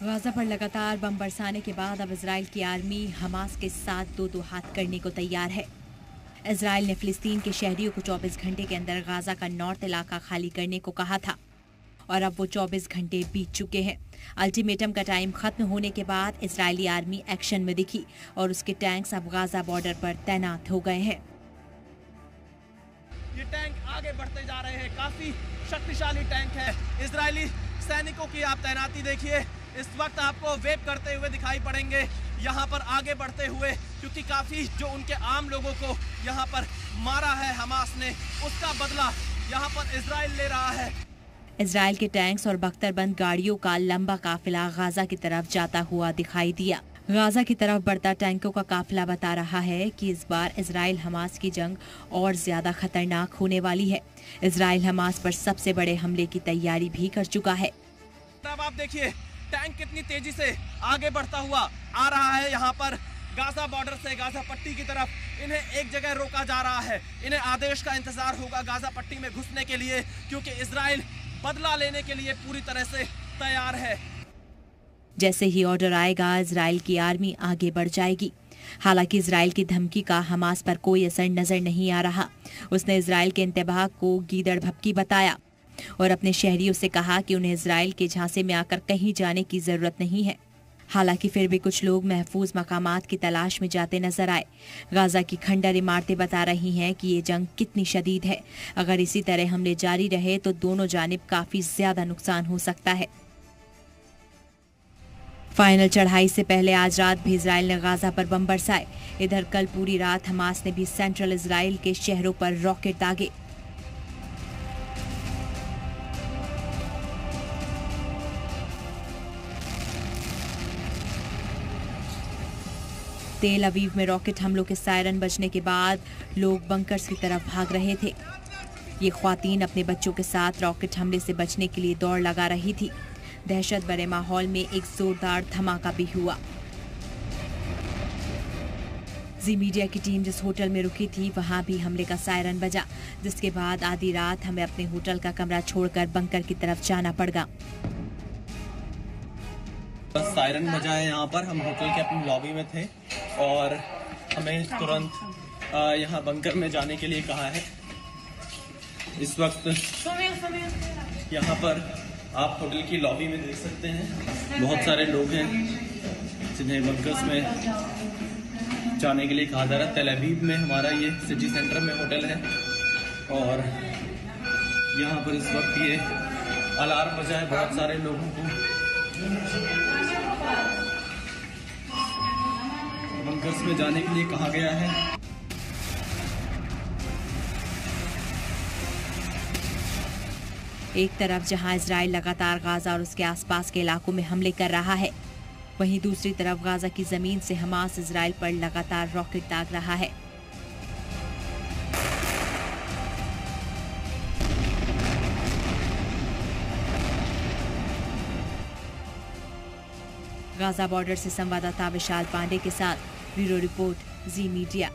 Gaza पर लगातार बम बरसाने के बाद अब इजराइल की आर्मी हमास के साथ दो हाथ करने को तैयार है। इजराइल ने फिलिस्तीन के शहरियों को 24 घंटे के अंदर गाजा का नॉर्थ इलाका खाली करने को कहा था और अब वो 24 घंटे बीत चुके हैं। अल्टीमेटम का टाइम खत्म होने के बाद इजरायली आर्मी एक्शन में दिखी और उसके टैंक्स अब गाजा बॉर्डर पर तैनात हो गए हैं। ये टैंक आगे बढ़ते जा रहे हैं, काफी शक्तिशाली टैंक है। इजरायली सैनिकों की आप तैनाती देखिए, इस वक्त आपको वेव करते हुए दिखाई पड़ेंगे यहाँ पर आगे बढ़ते हुए, क्योंकि काफी जो उनके आम लोगों को यहाँ पर मारा है हमास ने, उसका बदला यहाँ पर इजराइल ले रहा है। इजराइल के टैंक्स और बख्तरबंद गाड़ियों का लंबा काफिला गाजा की तरफ जाता हुआ दिखाई दिया। गाजा की तरफ बढ़ता टैंकों का काफिला बता रहा है कि इस बार इजराइल हमास की जंग और ज्यादा खतरनाक होने वाली है। इजराइल हमास पर सबसे बड़े हमले की तैयारी भी कर चुका है। अब आप देखिए टैंक कितनी तेजी से आगे बढ़ता हुआ आ रहा है। यहाँ पर गाजा बॉर्डर से गाजा पट्टी की तरफ इन्हें एक जगह रोका जा रहा है। इन्हें आदेश का इंतजार होगा गाजा पट्टी में घुसने के लिए, क्योंकि इजराइल बदला लेने के लिए पूरी तरह से तैयार है। जैसे ही ऑर्डर आएगा इजराइल की आर्मी आगे बढ़ जाएगी। हालांकि इजराइल की धमकी का हमास पर कोई असर नजर नहीं आ रहा। उसने इजराइल के इंतबाह को गीदड़ भपकी बताया और अपने शहरियों से कहा कि उन्हें इजराइल के झांसे में आकर कहीं जाने की जरूरत नहीं है। हालांकि फिर भी कुछ लोग महफूज मकामात की तलाश में जाते नजर आए। गाजा की खंडर इमारतें बता रही हैं कि ये जंग कितनी शदीद है। अगर इसी तरह हमले जारी रहे तो दोनों जानिब काफी ज्यादा नुकसान हो सकता है। फाइनल चढ़ाई से पहले आज रात भी इजराइल ने गाजा पर बम बरसाए। इधर कल पूरी रात हमास ने भी सेंट्रल इजराइल के शहरों पर रॉकेट दागे। तेल अवीव में रॉकेट हमलों के सायरन बजने के बाद लोग बंकर्स की तरफ भाग रहे थे। ये ख्वातीन अपने बच्चों के साथ रॉकेट हमले से बचने के लिए दौड़ लगा रही थी। दहशत भरे माहौल में एक जोरदार धमाका भी हुआ। जी मीडिया की टीम जिस होटल में रुकी थी वहां भी हमले का सायरन बजा, जिसके बाद आधी रात हमें अपने होटल का कमरा छोड़कर बंकर की तरफ जाना पड़ गया। बस सायरन बजा है यहाँ पर। हम होटल के अपनी लॉबी में थे और हमें तुरंत यहाँ बंकर में जाने के लिए कहा है। इस वक्त यहाँ पर आप होटल की लॉबी में देख सकते हैं बहुत सारे लोग हैं जिन्हें बंकर्स में जाने के लिए कहा जा रहा है। तेल अवीव में हमारा ये सिटी सेंटर में होटल है और यहाँ पर इस वक्त ये अलार्म बजा है बहुत सारे लोगों को। बंकर्स में जाने के लिए कहा गया है। एक तरफ जहां इजराइल लगातार गाजा और उसके आसपास के इलाकों में हमले कर रहा है, वहीं दूसरी तरफ गाजा की जमीन से हमास इजराइल पर लगातार रॉकेट दाग रहा है। गाजा बॉर्डर से संवाददाता विशाल पांडे के साथ ब्यूरो रिपोर्ट जी मीडिया।